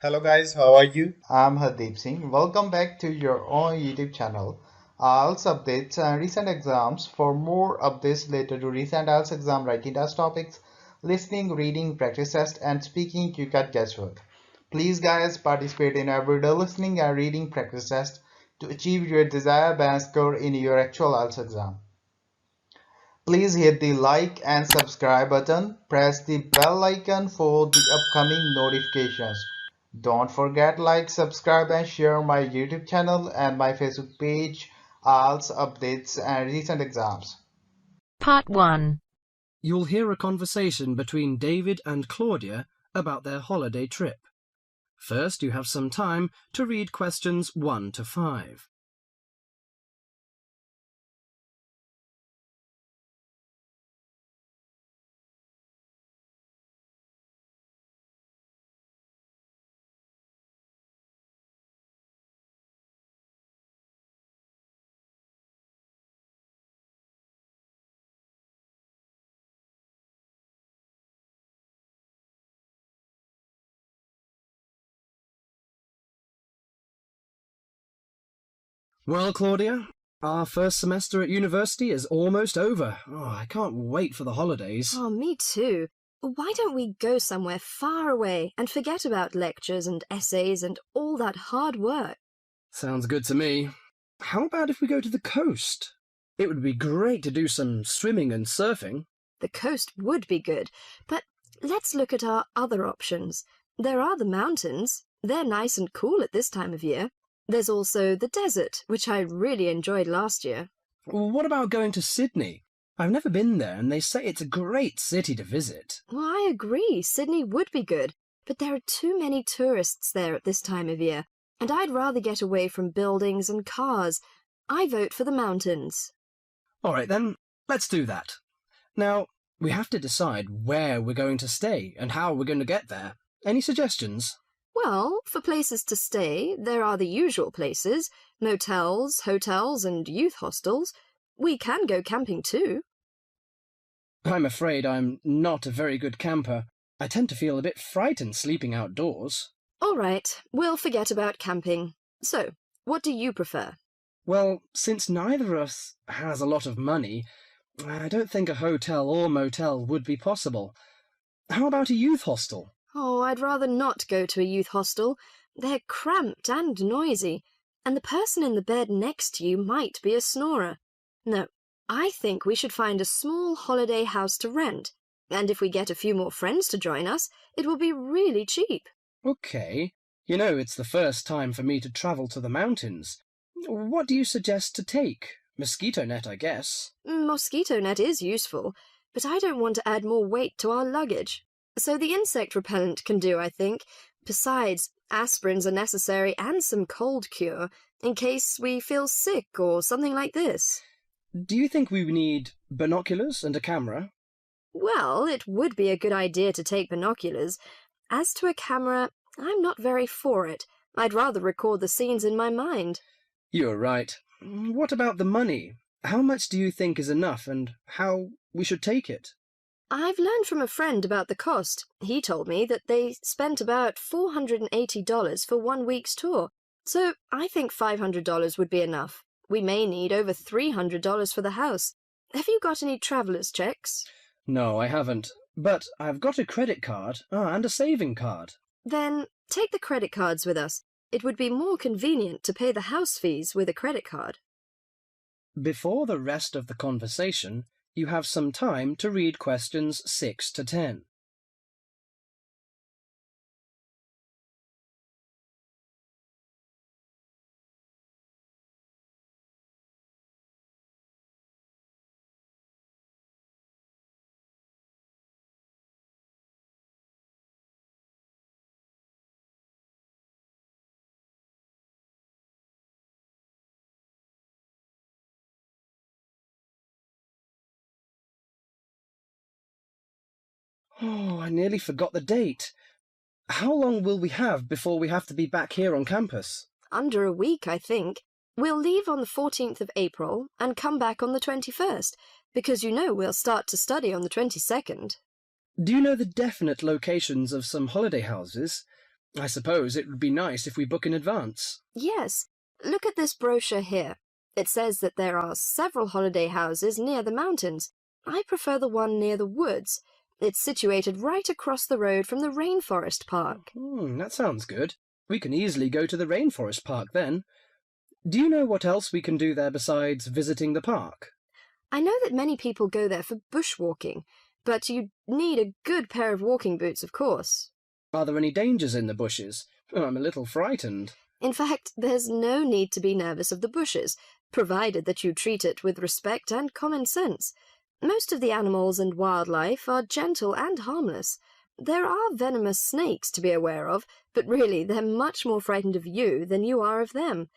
Hello guys, how are you? I'm Hardeep Singh. Welcome back to your own YouTube channel. IELTS updates and recent exams. For more updates related to recent IELTS exam writing test topics, listening, reading, practice test, and speaking, you can guesswork. Please, guys, participate in everyday listening and reading practice test to achieve your desired band score in your actual IELTS exam. Please hit the like and subscribe button. Press the bell icon for the upcoming notifications. Don't forget like, subscribe and share my YouTube channel and my Facebook page, IELTS updates and recent exams. Part 1. You'll hear a conversation between David and Claudia about their holiday trip. First, you have some time to read questions 1 to 5. Well, Claudia, our first semester at university is almost over. I can't wait for the holidays. Oh, me too. Why don't we go somewhere far away and forget about lectures and essays and all that hard work? Sounds good to me. How about if we go to the coast? It would be great to do some swimming and surfing. The coast would be good, but let's look at our other options. There are the mountains. They're nice and cool at this time of year. There's also the desert, which I really enjoyed last year. What about going to Sydney? I've never been there, and they say it's a great city to visit. Well, I agree, Sydney would be good, but there are too many tourists there at this time of year, and I'd rather get away from buildings and cars. I vote for the mountains. All right, then, let's do that. Now, we have to decide where we're going to stay and how we're going to get there. Any suggestions? Well, for places to stay, there are the usual places, motels, hotels, and youth hostels. We can go camping too. I'm afraid I'm not a very good camper. I tend to feel a bit frightened sleeping outdoors. All right, we'll forget about camping. So, what do you prefer? Well, since neither of us has a lot of money, I don't think a hotel or motel would be possible. How about a youth hostel? Oh, I'd rather not go to a youth hostel. They're cramped and noisy, and the person in the bed next to you might be a snorer. No, I think we should find a small holiday house to rent, and if we get a few more friends to join us, it will be really cheap. Okay. You know, it's the first time for me to travel to the mountains. What do you suggest to take? Mosquito net, I guess. Mosquito net is useful, but I don't want to add more weight to our luggage. So the insect repellent can do, I think. Besides, aspirins are necessary and some cold cure, in case we feel sick or something like this. Do you think we need binoculars and a camera? Well, it would be a good idea to take binoculars. As to a camera, I'm not very for it. I'd rather record the scenes in my mind. You're right. What about the money? How much do you think is enough, and how we should take it? I've learned from a friend about the cost. He told me that they spent about $480 for 1 week's tour, so I think $500 would be enough. We may need over $300 for the house. Have you got any traveller's checks? No, I haven't. But I've got a credit card and a saving card. Then take the credit cards with us. It would be more convenient to pay the house fees with a credit card. Before the rest of the conversation, you have some time to read questions 6 to 10. Oh, I nearly forgot the date. How long will we have before we have to be back here on campus? Under a week, I think. We'll leave on the 14th of April and come back on the 21st, because you know we'll start to study on the 22nd. Do you know the definite locations of some holiday houses? I suppose it would be nice if we book in advance. Yes, look at this brochure here. It says that there are several holiday houses near the mountains. I prefer the one near the woods. It's situated right across the road from the rainforest park. That sounds good. We can easily go to the rainforest park then. Do you know what else we can do there besides visiting the park? I know that many people go there for bushwalking, but you need a good pair of walking boots, of course. Are there any dangers in the bushes? I'm a little frightened. In fact, there's no need to be nervous of the bushes, provided that you treat it with respect and common sense. Most of the animals and wildlife are gentle and harmless. There are venomous snakes to be aware of, but really they're much more frightened of you than you are of them.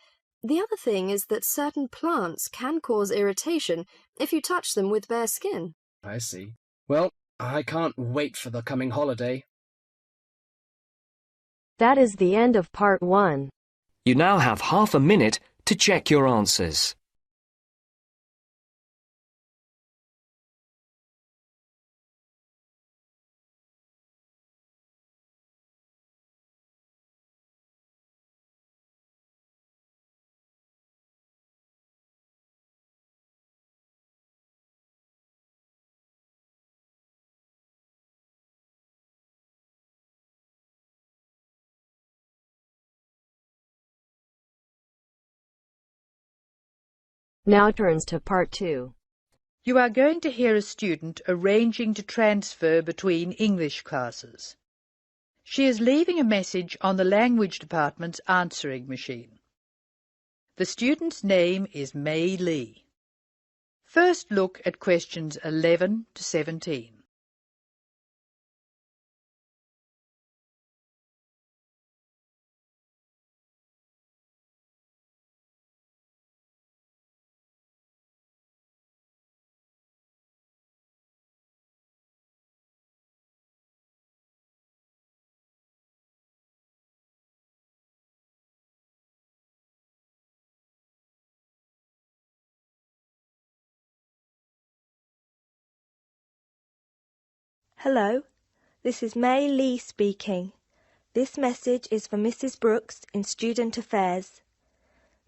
The other thing is that certain plants can cause irritation if you touch them with bare skin. I see. Well, I can't wait for the coming holiday. That is the end of part 1. You now have half a minute to check your answers. Now turns to part 2. You are going to hear a student arranging to transfer between English classes. She is leaving a message on the language department's answering machine. The student's name is Mei Lee. First look at questions 11 to 17. Hello, this is Mei Lee speaking. This message is for Mrs. Brooks in Student Affairs.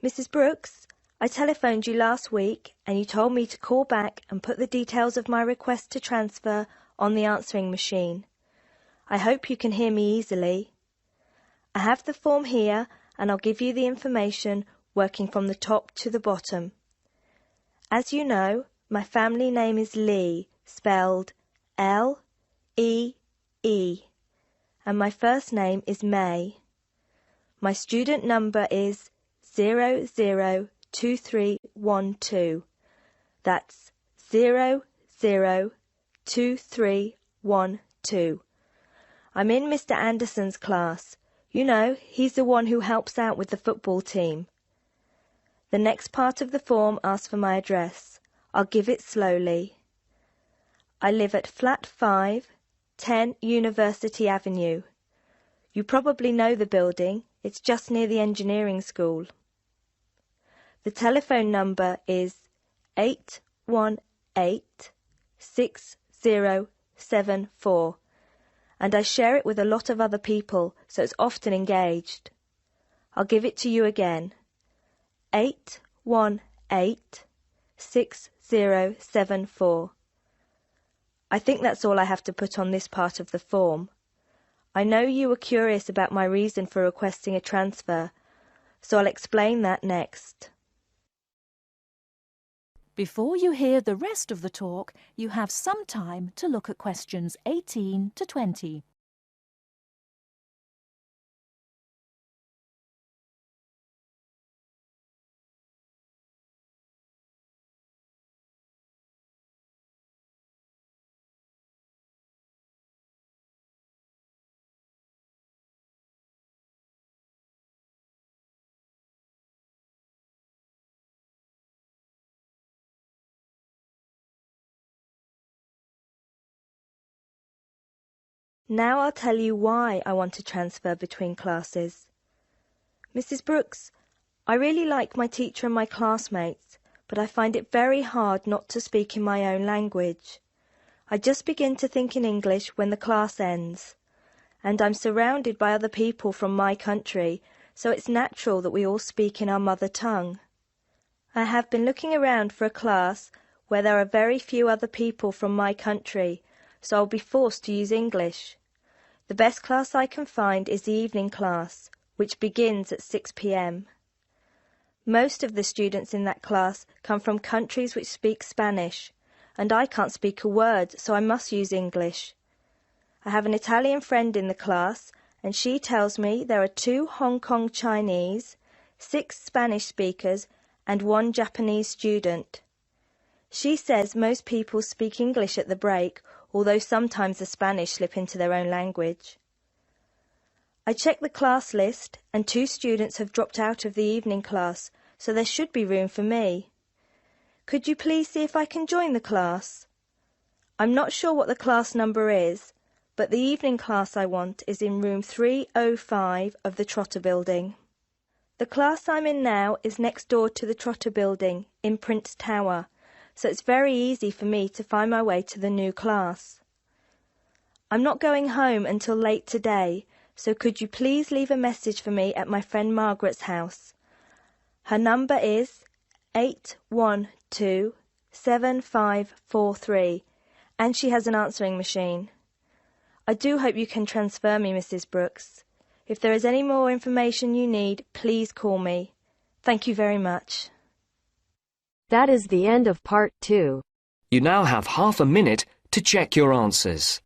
Mrs. Brooks, I telephoned you last week and you told me to call back and put the details of my request to transfer on the answering machine. I hope you can hear me easily. I have the form here and I'll give you the information working from the top to the bottom. As you know, my family name is Lee, spelled L-E-E, and my first name is May. My student number is 002312. That's 002312. I'm in Mr. Anderson's class. You know, he's the one who helps out with the football team. The next part of the form asks for my address. I'll give it slowly. I live at Flat 5, 10 University Avenue. You probably know the building. It's just near the engineering school. The telephone number is 818-6074, and I share it with a lot of other people, so it's often engaged. I'll give it to you again. 818-6074. I think that's all I have to put on this part of the form. I know you were curious about my reason for requesting a transfer, so I'll explain that next. Before you hear the rest of the talk, you have some time to look at questions 18 to 20. Now I'll tell you why I want to transfer between classes. Mrs. Brooks, I really like my teacher and my classmates, but I find it very hard not to speak in my own language. I just begin to think in English when the class ends, and I'm surrounded by other people from my country, so it's natural that we all speak in our mother tongue. I have been looking around for a class where there are very few other people from my country, so I'll be forced to use English. The best class I can find is the evening class, which begins at 6 p.m. Most of the students in that class come from countries which speak Spanish, and I can't speak a word, so I must use English. I have an Italian friend in the class, and she tells me there are 2 Hong Kong Chinese, 6 Spanish speakers, and 1 Japanese student. She says most people speak English at the break, although sometimes the Spanish slip into their own language. I checked the class list, and 2 students have dropped out of the evening class, so there should be room for me. Could you please see if I can join the class? I'm not sure what the class number is, but the evening class I want is in room 305 of the Trotter Building. The class I'm in now is next door to the Trotter Building in Prince Tower, so it's very easy for me to find my way to the new class. I'm not going home until late today, so could you please leave a message for me at my friend Margaret's house? Her number is 812-7543, and she has an answering machine. I do hope you can transfer me, Mrs. Brooks. If there is any more information you need, please call me. Thank you very much. That is the end of part 2. You now have half a minute to check your answers.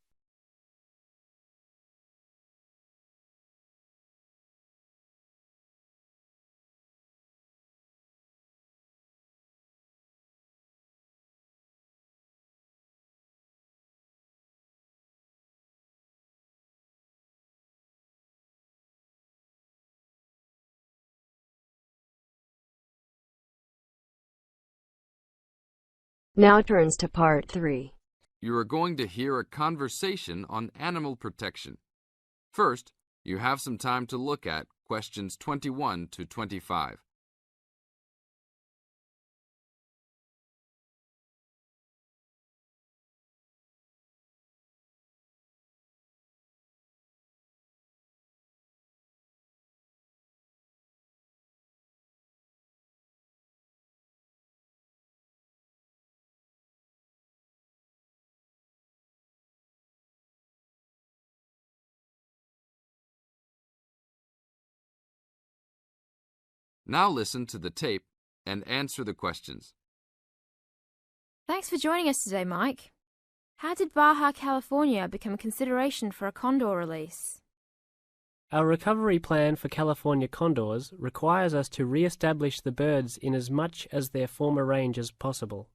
Now turns to part 3. You are going to hear a conversation on animal protection. First, you have some time to look at questions 21 to 25. Now listen to the tape and answer the questions. Thanks for joining us today, Mike. How did Baja California become a consideration for a condor release? Our recovery plan for California condors requires us to re-establish the birds in as much as their former range as possible.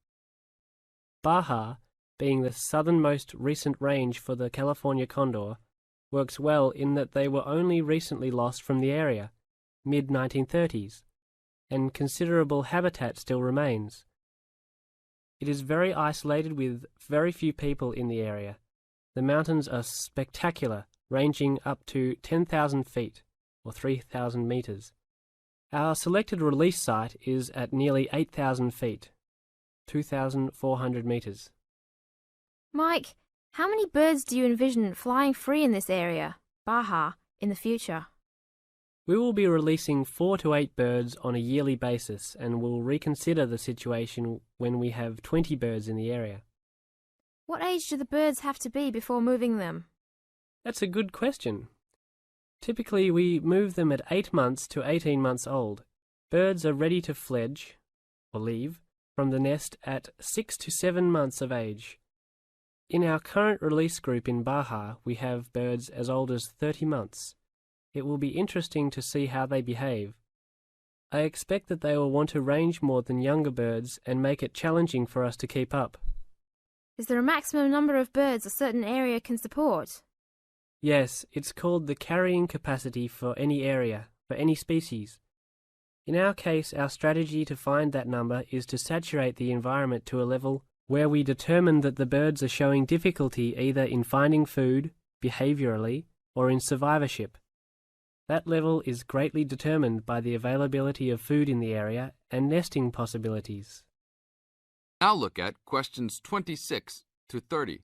Baja, being the southernmost recent range for the California condor, works well in that they were only recently lost from the area, mid-1930s, and considerable habitat still remains. It is very isolated with very few people in the area. The mountains are spectacular, ranging up to 10,000 feet, or 3,000 meters. Our selected release site is at nearly 8,000 feet, 2,400 meters. Mike, how many birds do you envision flying free in this area, Baja, in the future? We will be releasing 4 to 8 birds on a yearly basis and will reconsider the situation when we have 20 birds in the area. What age do the birds have to be before moving them? That's a good question. Typically, we move them at 8 months to 18 months old. Birds are ready to fledge, or leave, from the nest at 6 to 7 months of age. In our current release group in Baja, we have birds as old as 30 months. It will be interesting to see how they behave. I expect that they will want to range more than younger birds and make it challenging for us to keep up. Is there a maximum number of birds a certain area can support? Yes, it's called the carrying capacity for any area, for any species. In our case, our strategy to find that number is to saturate the environment to a level where we determine that the birds are showing difficulty either in finding food, behaviorally, or in survivorship. That level is greatly determined by the availability of food in the area and nesting possibilities. Now look at questions 26 to 30.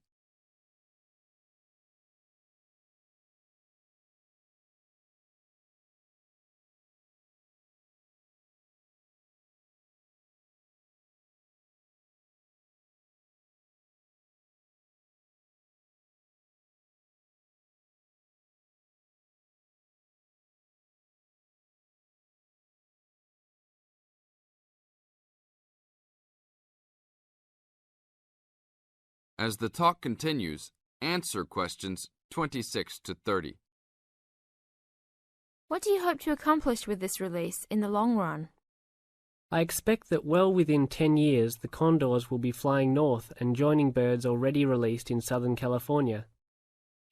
As the talk continues, answer questions 26 to 30. What do you hope to accomplish with this release in the long run? I expect that well within 10 years the condors will be flying north and joining birds already released in Southern California.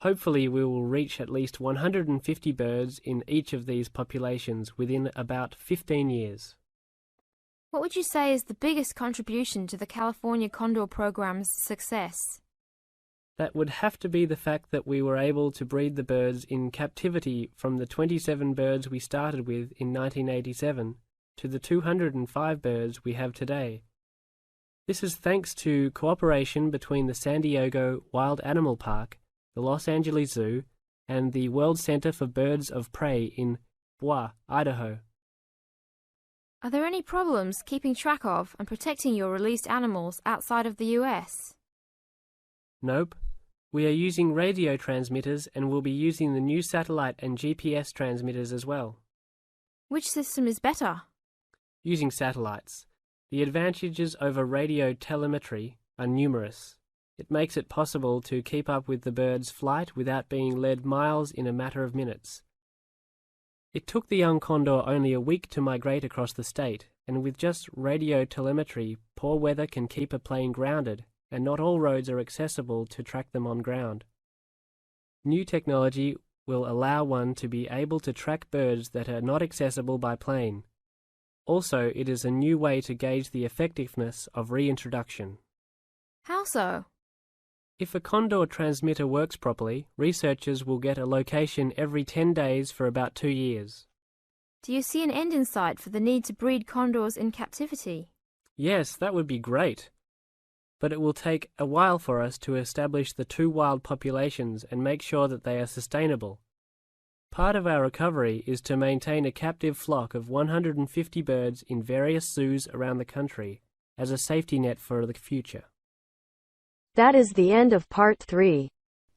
Hopefully we will reach at least 150 birds in each of these populations within about 15 years. What would you say is the biggest contribution to the California Condor program's success? That would have to be the fact that we were able to breed the birds in captivity from the 27 birds we started with in 1987 to the 205 birds we have today. This is thanks to cooperation between the San Diego Wild Animal Park, the Los Angeles Zoo, and the World Center for Birds of Prey in Boise, Idaho. Are there any problems keeping track of and protecting your released animals outside of the US? Nope. We are using radio transmitters and will be using the new satellite and GPS transmitters as well. Which system is better? Using satellites. The advantages over radio telemetry are numerous. It makes it possible to keep up with the bird's flight without being led miles in a matter of minutes. It took the young condor only a week to migrate across the state, and with just radio telemetry, poor weather can keep a plane grounded, and not all roads are accessible to track them on ground. New technology will allow one to be able to track birds that are not accessible by plane. Also, it is a new way to gauge the effectiveness of reintroduction. How so? If a condor transmitter works properly, researchers will get a location every 10 days for about 2 years. Do you see an end in sight for the need to breed condors in captivity? Yes, that would be great. But it will take a while for us to establish the two wild populations and make sure that they are sustainable. Part of our recovery is to maintain a captive flock of 150 birds in various zoos around the country as a safety net for the future. That is the end of part 3.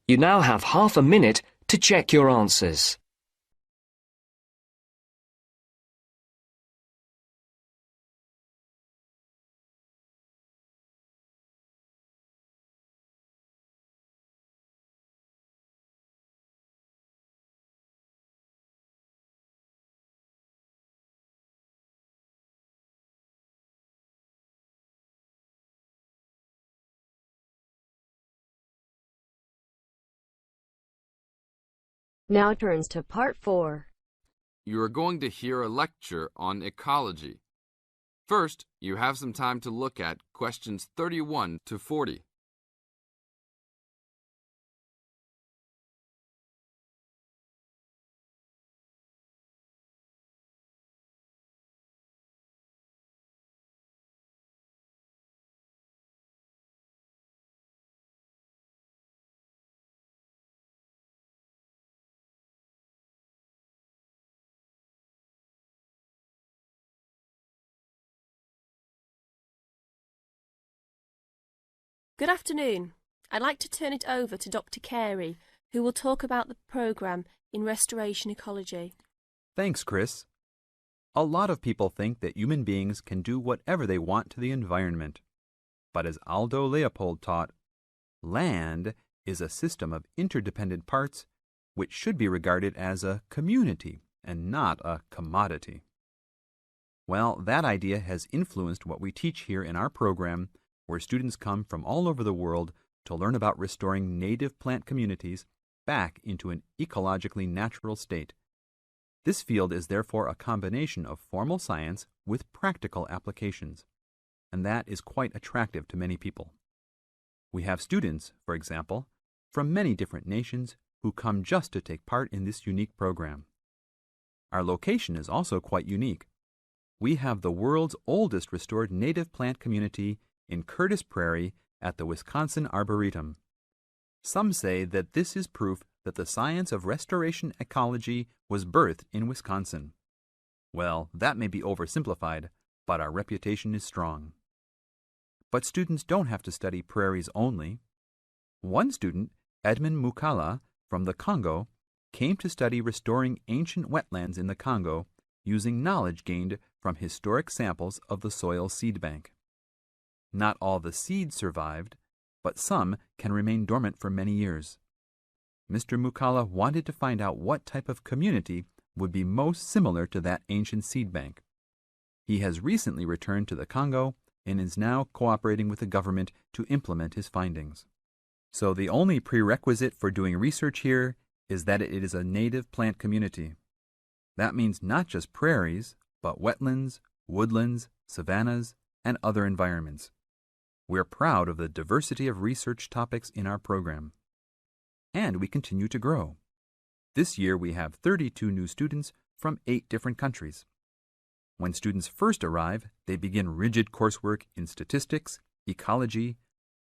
You now have half a minute to check your answers. Now turns to part 4. You are going to hear a lecture on ecology. First, you have some time to look at questions 31 to 40. Good afternoon. I'd like to turn it over to Dr. Carey, who will talk about the programme in restoration ecology. Thanks, Chris. A lot of people think that human beings can do whatever they want to the environment. But as Aldo Leopold taught, land is a system of interdependent parts which should be regarded as a community and not a commodity. Well, that idea has influenced what we teach here in our program, where students come from all over the world to learn about restoring native plant communities back into an ecologically natural state. This field is therefore a combination of formal science with practical applications, and that is quite attractive to many people. We have students, for example, from many different nations who come just to take part in this unique program. Our location is also quite unique. We have the world's oldest restored native plant community in Curtis Prairie at the Wisconsin Arboretum. Some say that this is proof that the science of restoration ecology was birthed in Wisconsin. Well, that may be oversimplified, but our reputation is strong. But students don't have to study prairies only. One student, Edmund Mukala from the Congo, came to study restoring ancient wetlands in the Congo using knowledge gained from historic samples of the soil seed bank. Not all the seeds survived, but some can remain dormant for many years. Mr. Mukala wanted to find out what type of community would be most similar to that ancient seed bank. He has recently returned to the Congo and is now cooperating with the government to implement his findings. So the only prerequisite for doing research here is that it is a native plant community. That means not just prairies, but wetlands, woodlands, savannas, and other environments. We're proud of the diversity of research topics in our program. And we continue to grow. This year we have 32 new students from 8 different countries. When students first arrive, they begin rigid coursework in statistics, ecology,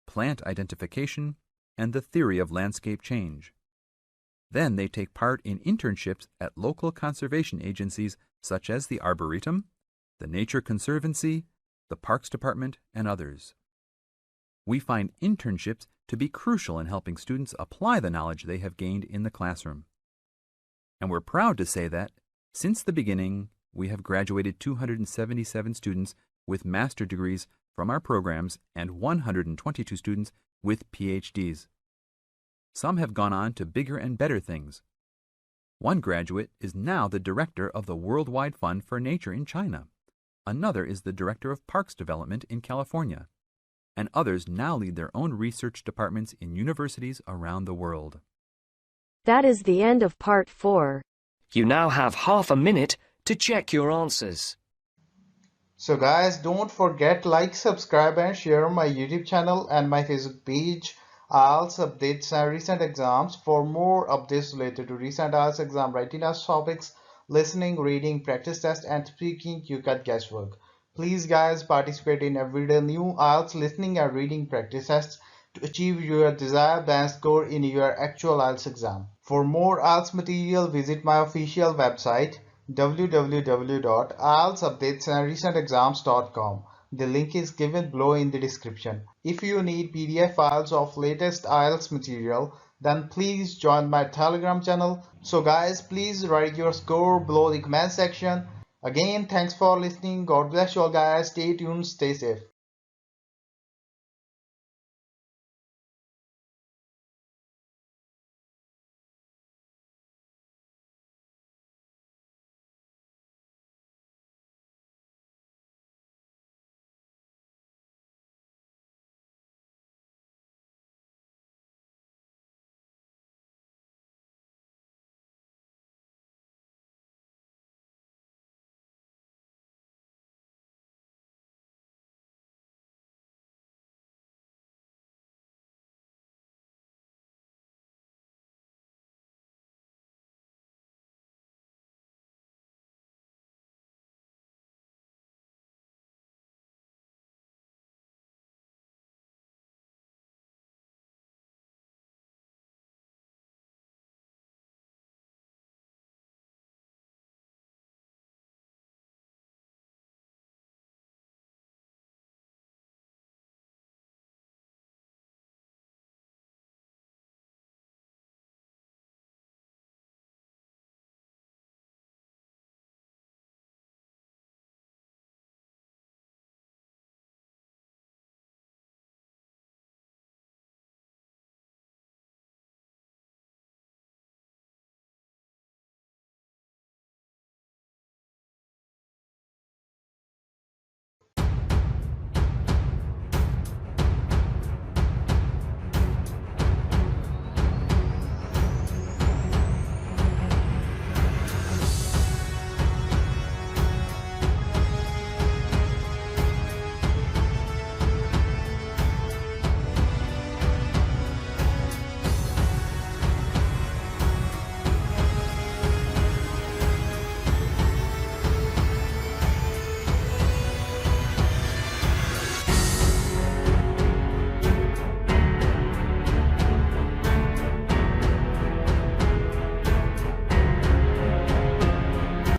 plant identification, and the theory of landscape change. Then they take part in internships at local conservation agencies such as the Arboretum, the Nature Conservancy, the Parks Department, and others. We find internships to be crucial in helping students apply the knowledge they have gained in the classroom. And we're proud to say that, since the beginning, we have graduated 277 students with master degrees from our programs and 122 students with PhDs. Some have gone on to bigger and better things. One graduate is now the director of the Worldwide Fund for Nature in China. Another is the director of Parks Development in California. And others now lead their own research departments in universities around the world. That is the end of part 4. You now have half a minute to check your answers. So guys, don't forget like, subscribe and share my YouTube channel and my Facebook page, IELTS updates and recent exams. For more updates related to recent IELTS exam writing test topics, listening, reading, practice test and speaking, you got guesswork. Please guys, participate in everyday new IELTS listening and reading practice tests to achieve your desired band score in your actual IELTS exam. For more IELTS material, visit my official website www.ieltsupdatesandrecentexams.com. The link is given below in the description. If you need PDF files of latest IELTS material, then please join my Telegram channel. So guys, please write your score below the comment section. Again, thanks for listening. God bless you all guys. Stay tuned, stay safe.